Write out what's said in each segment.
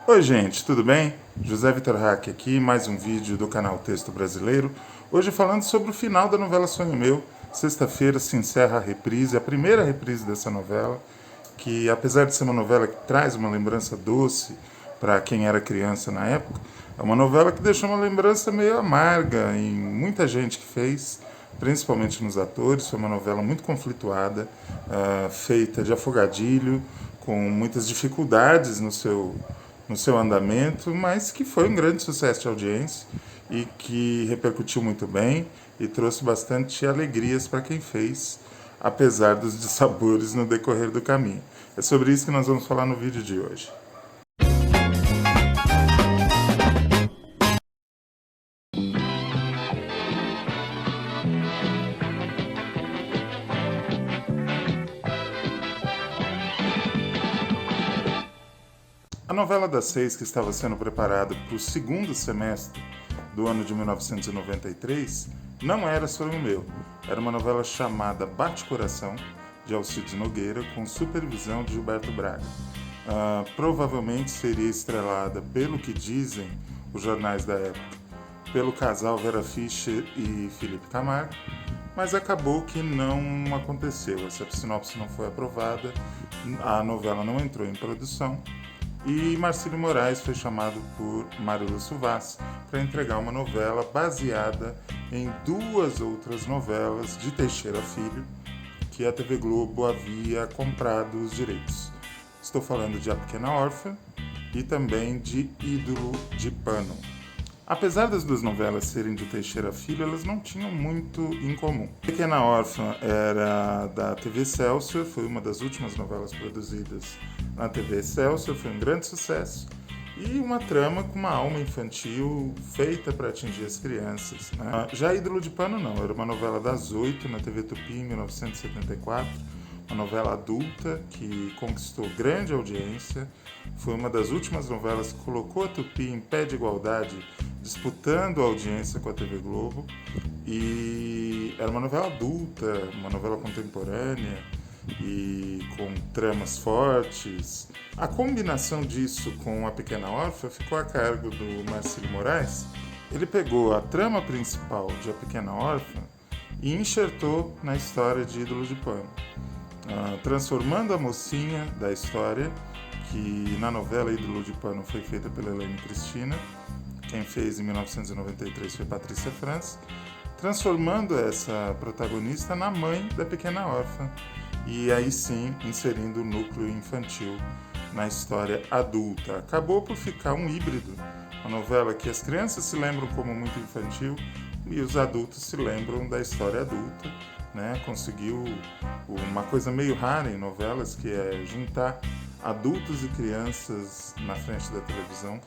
Oi gente, tudo bem? José Vitor Hack aqui, mais um vídeo do canal Texto Brasileiro. Hoje falando sobre o final da novela Sonho Meu. Sexta-feira se encerra a reprise, a primeira reprise dessa novela, que apesar de ser uma novela que traz uma lembrança doce para quem era criança na época, é uma novela que deixou uma lembrança meio amarga em muita gente que fez, principalmente nos atores. Foi uma novela muito conflituada, feita de afogadilho, com muitas dificuldades no seu andamento, mas que foi um grande sucesso de audiência e que repercutiu muito bem e trouxe bastante alegrias para quem fez, apesar dos dissabores no decorrer do caminho. É sobre isso que nós vamos falar no vídeo de hoje. A novela das seis, que estava sendo preparada para o segundo semestre do ano de 1993, não era Sonho Meu. Era uma novela chamada Bate-Coração, de Alcides Nogueira, com supervisão de Gilberto Braga. Provavelmente seria estrelada, pelo que dizem os jornais da época, pelo casal Vera Fischer e Felipe Camargo, mas acabou que não aconteceu. Essa sinopse não foi aprovada, a novela não entrou em produção e Marcílio Moraes foi chamado por Mário Lúcio Vaz para entregar uma novela baseada em duas outras novelas de Teixeira Filho que a TV Globo havia comprado os direitos. Estou falando de A Pequena Órfã e também de Ídolo de Pano. Apesar das duas novelas serem de Teixeira Filho, elas não tinham muito em comum. Pequena Órfã era da TV Excelsior, foi uma das últimas novelas produzidas na TV Excelsior, foi um grande sucesso, e uma trama com uma alma infantil feita para atingir as crianças, né? Já Ídolo de Pano não, era uma novela das 8 na TV Tupi em 1974, uma novela adulta que conquistou grande audiência, foi uma das últimas novelas que colocou a Tupi em pé de igualdade, disputando a audiência com a TV Globo, e era uma novela adulta, uma novela contemporânea e com tramas fortes. A combinação disso com A Pequena Órfã ficou a cargo do Marcílio Moraes. Ele pegou a trama principal de A Pequena Órfã e enxertou na história de Ídolo de Pano, transformando a mocinha da história, que na novela Ídolo de Pano foi feita pela Helene Cristina, quem fez em 1993 foi Patrícia França, transformando essa protagonista na mãe da Pequena Órfã, e aí sim inserindo o núcleo infantil na história adulta. Acabou por ficar um híbrido, uma novela que as crianças se lembram como muito infantil e os adultos se lembram da história adulta, né? Conseguiu uma coisa meio rara em novelas, que é juntar adultos e crianças na frente da televisão,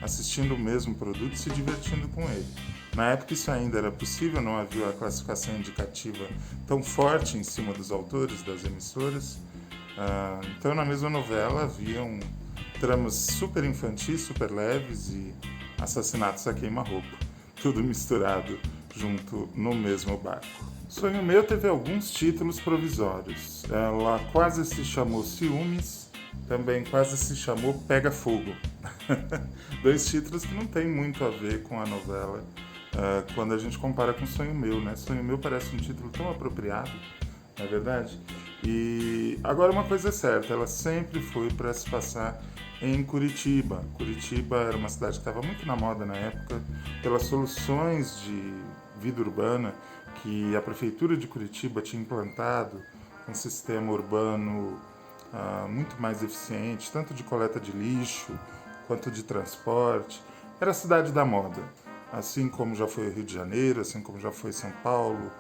assistindo o mesmo produto e se divertindo com ele. Na época isso ainda era possível, não havia a classificação indicativa tão forte em cima dos autores das emissoras. Então na mesma novela haviam tramas super infantis, super leves e assassinatos a queima-roupa, tudo misturado junto no mesmo barco. Sonho Meu teve alguns títulos provisórios. Ela quase se chamou Ciúmes, também quase se chamou Pega Fogo. Dois títulos que não tem muito a ver com a novela quando a gente compara com Sonho Meu, né? Sonho Meu parece um título tão apropriado, não é verdade? E agora uma coisa é certa, ela sempre foi para se passar em Curitiba. Curitiba era uma cidade que estava muito na moda na época, pelas soluções de vida urbana que a prefeitura de Curitiba tinha implantado, um sistema urbano muito mais eficiente, tanto de coleta de lixo quanto de transporte. Era a cidade da moda, assim como já foi o Rio de Janeiro, assim como já foi São Paulo,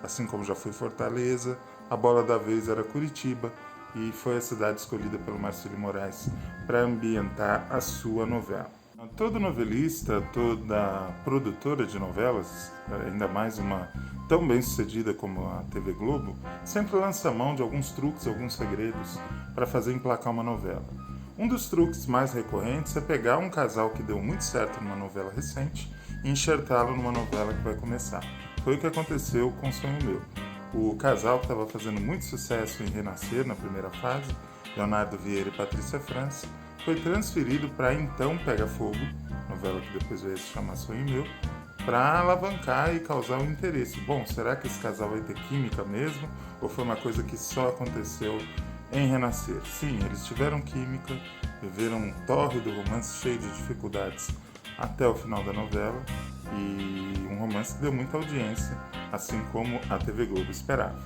assim como já foi Fortaleza. A bola da vez era Curitiba e foi a cidade escolhida pelo Marcílio Moraes para ambientar a sua novela. Todo novelista, toda produtora de novelas, ainda mais uma tão bem sucedida como a TV Globo, sempre lança mão de alguns truques, alguns segredos para fazer emplacar uma novela. Um dos truques mais recorrentes é pegar um casal que deu muito certo numa novela recente e enxertá-lo numa novela que vai começar. Foi o que aconteceu com Sonho Meu. O casal que estava fazendo muito sucesso em Renascer na primeira fase, Leonardo Vieira e Patrícia França, foi transferido para Então Pega Fogo, novela que depois veio se chamar Sonho Meu, para alavancar e causar o interesse. Bom, será que esse casal vai ter química mesmo? Ou foi uma coisa que só aconteceu em Renascer? Sim, eles tiveram química, viveram um tórrido romance cheio de dificuldades até o final da novela, e um romance que deu muita audiência, assim como a TV Globo esperava.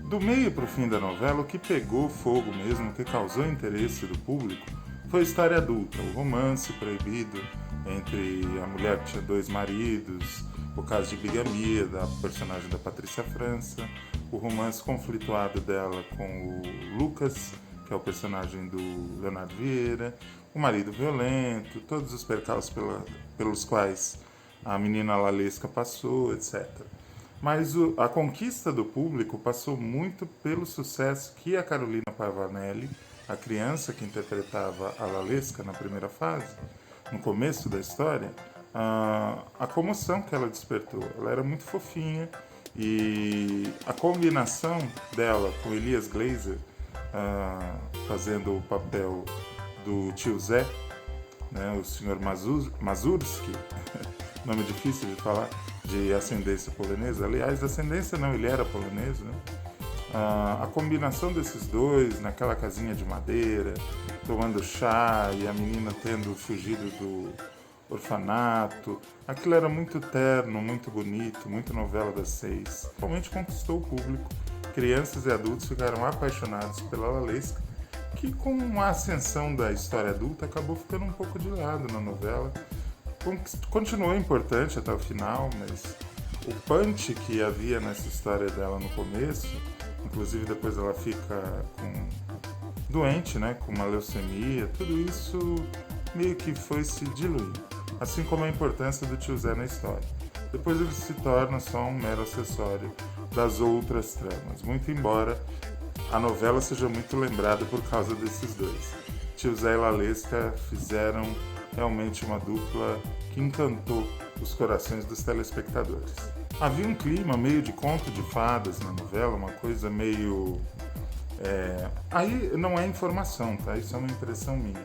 Do meio para o fim da novela, o que pegou fogo mesmo, o que causou interesse do público, foi a história adulta, o romance proibido entre a mulher que tinha 2 maridos, o caso de bigamia da personagem da Patrícia França, o romance conflituado dela com o Lucas, que é o personagem do Leonardo Vieira, o marido violento, todos os percalços pelos quais a menina Lalesca passou, etc. Mas a conquista do público passou muito pelo sucesso que a Carolina Pavanelli, a criança que interpretava a Lalesca na primeira fase, no começo da história, a comoção que ela despertou. Ela era muito fofinha e a combinação dela com Elias Glazer, fazendo o papel do tio Zé, né, o Sr. Mazurski, nome difícil de falar, de ascendência polonesa. Aliás, ascendência não, ele era polonês, né? A combinação desses dois naquela casinha de madeira, tomando chá e a menina tendo fugido do orfanato, aquilo era muito terno, muito bonito, muito novela das 6. Realmente conquistou o público. Crianças e adultos ficaram apaixonados pela Lalesca, que com a ascensão da história adulta acabou ficando um pouco de lado na novela. Continuou importante até o final, mas o punch que havia nessa história dela no começo, inclusive depois ela fica doente, né, com uma leucemia, tudo isso meio que foi se diluindo, assim como a importância do tio Zé na história. Depois ele se torna só um mero acessório das outras tramas, muito embora a novela seja muito lembrada por causa desses dois. Tio Zé e Lalesca fizeram realmente uma dupla que encantou os corações dos telespectadores. Havia um clima meio de conto de fadas na novela, uma coisa meio... Aí não é informação, tá? Isso é uma impressão minha.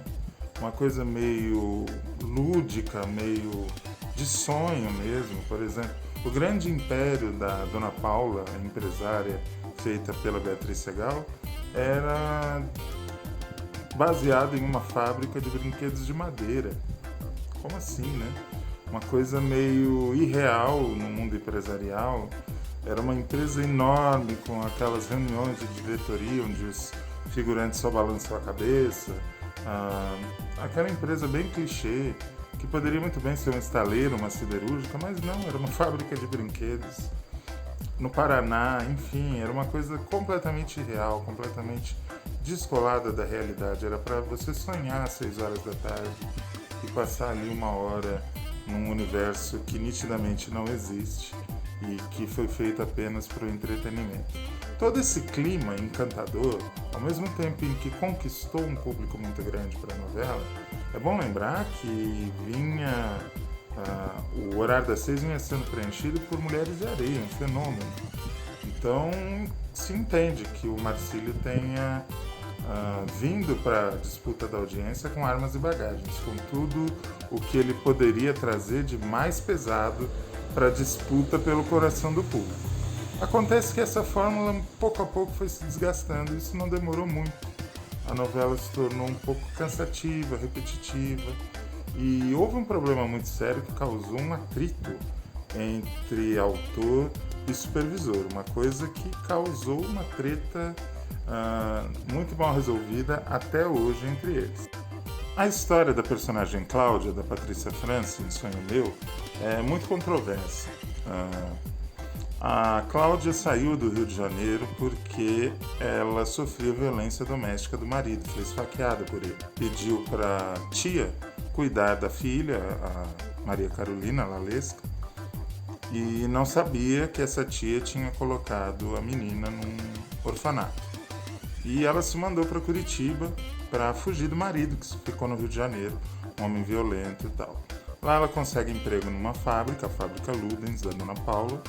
Uma coisa meio lúdica, meio de sonho mesmo. Por exemplo, o grande império da Dona Paula, a empresária feita pela Beatriz Segal, era baseado em uma fábrica de brinquedos de madeira. Como assim, né? Uma coisa meio irreal no mundo empresarial. Era uma empresa enorme, com aquelas reuniões de diretoria onde os figurantes só balançam a cabeça. Aquela empresa bem clichê, que poderia muito bem ser um estaleiro, uma siderúrgica, mas não, era uma fábrica de brinquedos no Paraná, enfim, era uma coisa completamente irreal, completamente descolada da realidade. Era para você sonhar às 6 horas da tarde e passar ali 1 hora num universo que nitidamente não existe e que foi feito apenas para o entretenimento. Todo esse clima encantador, ao mesmo tempo em que conquistou um público muito grande para a novela, é bom lembrar que o horário das 6 vinha sendo preenchido por Mulheres de Areia, um fenômeno. Então se entende que o Marcílio tenha vindo para a disputa da audiência com armas e bagagens, com tudo o que ele poderia trazer de mais pesado para a disputa pelo coração do público. Acontece que essa fórmula, pouco a pouco, foi se desgastando, e isso não demorou muito. A novela se tornou um pouco cansativa, repetitiva, e houve um problema muito sério que causou um atrito entre autor e supervisor, uma coisa que causou uma treta muito mal resolvida até hoje entre eles. A história da personagem Cláudia, da Patrícia França, em Sonho Meu, é muito controversa. A Cláudia saiu do Rio de Janeiro porque ela sofria violência doméstica do marido, foi esfaqueada por ele. Pediu para a tia cuidar da filha, a Maria Carolina Lalesca, e não sabia que essa tia tinha colocado a menina num orfanato. E ela se mandou para Curitiba para fugir do marido, que ficou no Rio de Janeiro, um homem violento e tal. Lá ela consegue emprego numa fábrica, a fábrica Ludens, da Dona Paula,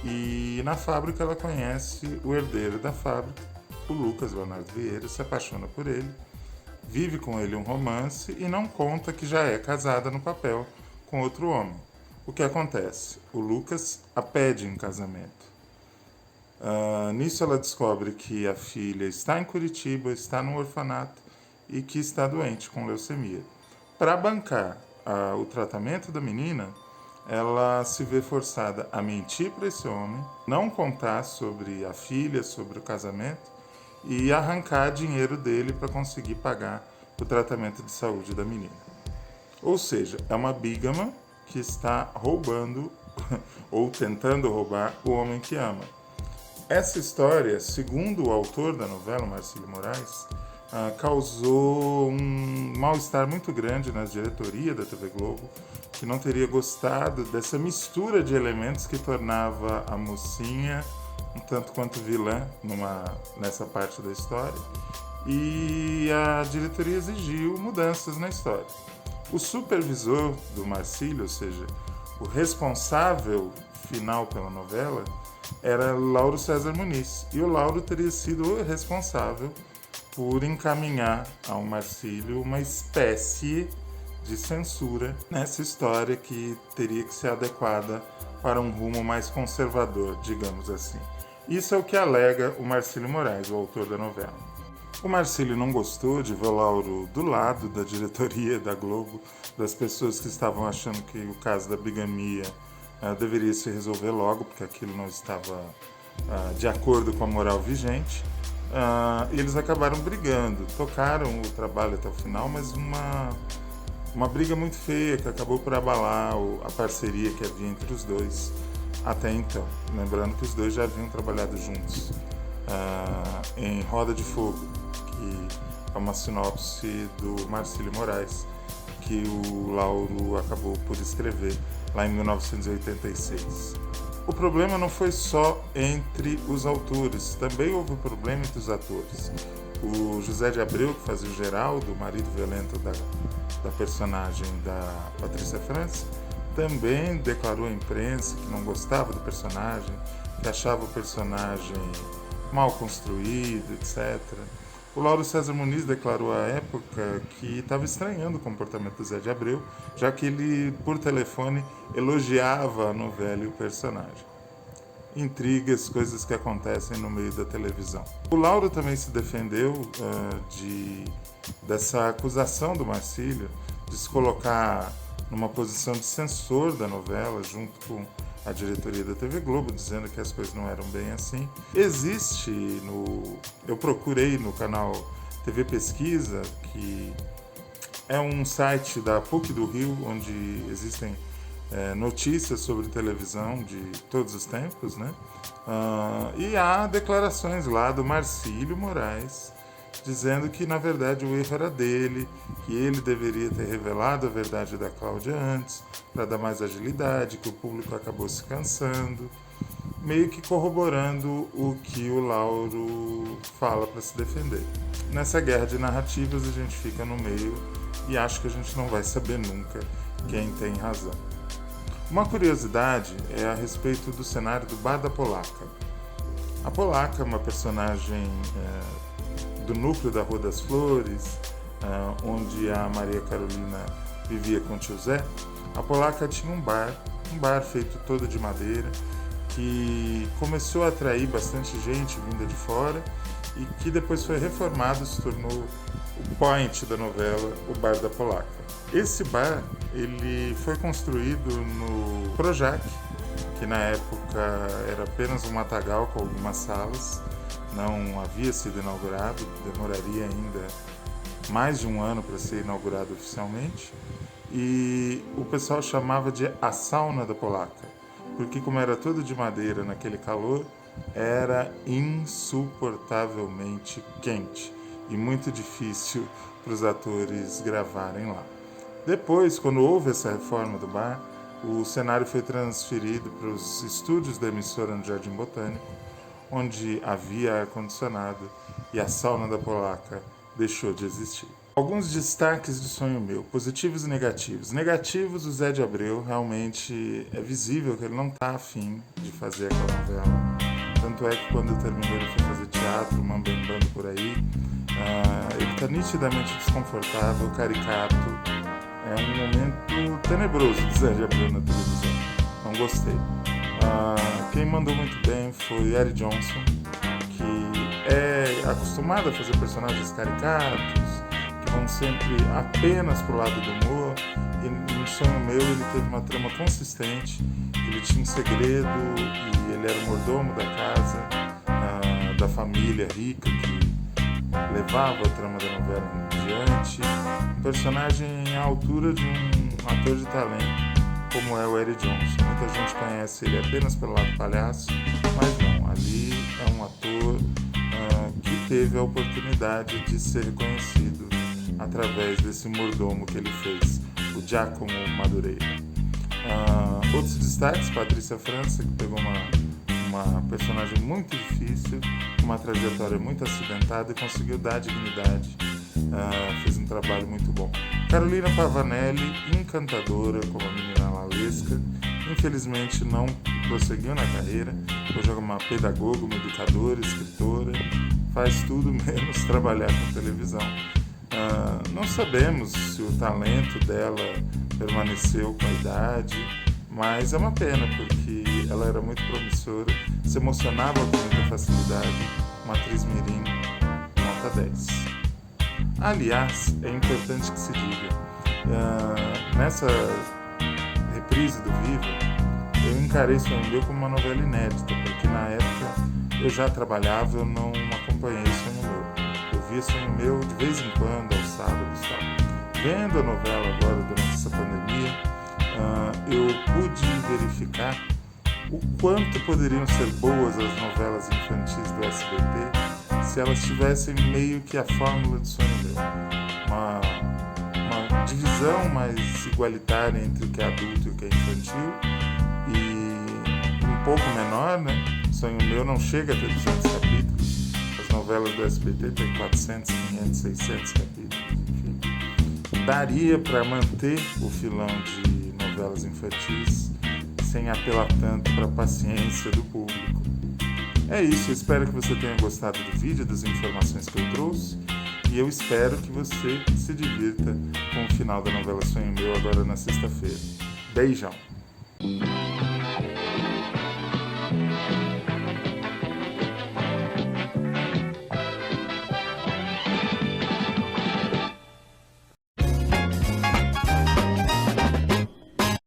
e na fábrica ela conhece o herdeiro da fábrica, o Lucas Leonardo Vieira, se apaixona por ele vive com ele um romance e não conta que já é casada no papel com outro homem. O que acontece? O Lucas a pede em casamento. Nisso ela descobre que a filha está em Curitiba, está no orfanato e que está doente com leucemia. Para bancar o tratamento da menina, ela se vê forçada a mentir para esse homem, não contar sobre a filha, sobre o casamento e arrancar dinheiro dele para conseguir pagar o tratamento de saúde da menina. Ou seja, é uma bígama que está roubando ou tentando roubar o homem que ama. Essa história, segundo o autor da novela, Marcílio Moraes, causou um mal-estar muito grande na diretoria da TV Globo, que não teria gostado dessa mistura de elementos que tornava a mocinha um tanto quanto vilã nessa parte da história. E a diretoria exigiu mudanças na história. O supervisor do Marcílio, ou seja, o responsável final pela novela, era Lauro César Muniz. E o Lauro teria sido o responsável por encaminhar ao Marcílio uma espécie de censura nessa história que teria que ser adequada para um rumo mais conservador, digamos assim. Isso é o que alega o Marcílio Moraes, o autor da novela. O Marcílio não gostou de ver o Lauro do lado da diretoria da Globo, das pessoas que estavam achando que o caso da bigamia deveria se resolver logo, porque aquilo não estava de acordo com a moral vigente. Eles acabaram brigando, tocaram o trabalho até o final, mas uma briga muito feia que acabou por abalar a parceria que havia entre os dois até então. Lembrando que os dois já haviam trabalhado juntos em Roda de Fogo, que é uma sinopse do Marcílio Moraes, que o Lauro acabou por escrever lá em 1986. O problema não foi só entre os autores, também houve um problema entre os atores. O José de Abreu, que fazia o Geraldo, o marido violento da personagem da Patrícia França, também declarou à imprensa que não gostava do personagem, que achava o personagem mal construído, etc. O Lauro César Muniz declarou à época que estava estranhando o comportamento do Zé de Abreu, já que ele, por telefone, elogiava a novela e o personagem. Intrigas, coisas que acontecem no meio da televisão. O Lauro também se defendeu dessa acusação do Marcílio de se colocar numa posição de censor da novela, junto com a diretoria da TV Globo, dizendo que as coisas não eram bem assim. Eu procurei no canal TV Pesquisa, que é um site da PUC do Rio, onde existem notícias sobre televisão de todos os tempos, né? E há declarações lá do Marcílio Moraes, dizendo que na verdade o erro era dele, que ele deveria ter revelado a verdade da Cláudia antes, para dar mais agilidade, que o público acabou se cansando, meio que corroborando o que o Lauro fala para se defender. Nessa guerra de narrativas a gente fica no meio e acho que a gente não vai saber nunca quem tem razão. Uma curiosidade é a respeito do cenário do Bar da Polaca. A Polaca é uma personagem do núcleo da Rua das Flores, onde a Maria Carolina vivia com o tio Zé. A Polaca tinha um bar feito todo de madeira, que começou a atrair bastante gente vinda de fora e que depois foi reformado e se tornou o point da novela, o Bar da Polaca. Esse bar ele foi construído no Projac, que na época era apenas um matagal com algumas salas, não havia sido inaugurado, demoraria ainda mais de um ano para ser inaugurado oficialmente, e o pessoal chamava de a sauna da Polaca, porque como era tudo de madeira naquele calor, era insuportavelmente quente e muito difícil para os atores gravarem lá. Depois, quando houve essa reforma do bar, o cenário foi transferido para os estúdios da emissora no Jardim Botânico, onde havia ar-condicionado e a sauna da Polaca deixou de existir. Alguns destaques de Sonho Meu, positivos e negativos. Negativos, o Zé de Abreu, realmente é visível que ele não está afim de fazer aquela novela. Tanto é que quando terminou ele foi fazer teatro, mambembando por aí, Ele está nitidamente desconfortável, caricato. É um momento tenebroso de Zé de Abreu na televisão. Não gostei. Quem mandou muito bem foi Eric Johnson, que é acostumado a fazer personagens caricatos, que vão sempre apenas pro lado do humor. E no Sonho Meu ele teve uma trama consistente, ele tinha um segredo e ele era o mordomo da casa, da família rica que levava a trama da novela em diante. Um personagem à altura de um ator de talento, como é o Eric Johnson. Muita gente conhece ele apenas pelo lado palhaço, mas não, ali é um ator que teve a oportunidade de ser reconhecido através desse mordomo que ele fez, o Giacomo Madureira. Outros destaques, Patrícia França, que pegou uma personagem muito difícil, uma trajetória muito acidentada e conseguiu dar dignidade, fez um trabalho muito bom. Carolina Pavanelli, encantadora como a menina Lalesca, infelizmente não prosseguiu na carreira, hoje é uma pedagoga, uma educadora, escritora, faz tudo menos trabalhar com televisão. Não sabemos se o talento dela permaneceu com a idade, mas é uma pena porque ela era muito promissora, se emocionava com muita facilidade, uma atriz mirim, nota 10. Aliás, é importante que se diga, nessa reprise do Viva, eu encarei Sonho Meu como uma novela inédita, porque na época eu já trabalhava, eu não acompanhei Sonho Meu. Eu via Sonho Meu de vez em quando, aos sábados e tal. Vendo a novela agora durante essa pandemia, eu pude verificar o quanto poderiam ser boas as novelas infantis do SBT se elas tivessem meio que a fórmula de Sonho Meu. Uma divisão mais igualitária entre o que é adulto e o que é infantil, e um pouco menor, né? Sonho Meu não chega a ter 200 capítulos, as novelas do SBT têm 400, 500, 600 capítulos, enfim. Daria para manter o filão de novelas infantis sem apelar tanto para a paciência do público. É isso, eu espero que você tenha gostado do vídeo, das informações que eu trouxe, e eu espero que você se divirta com o final da novela Sonho Meu agora na sexta-feira. Beijão!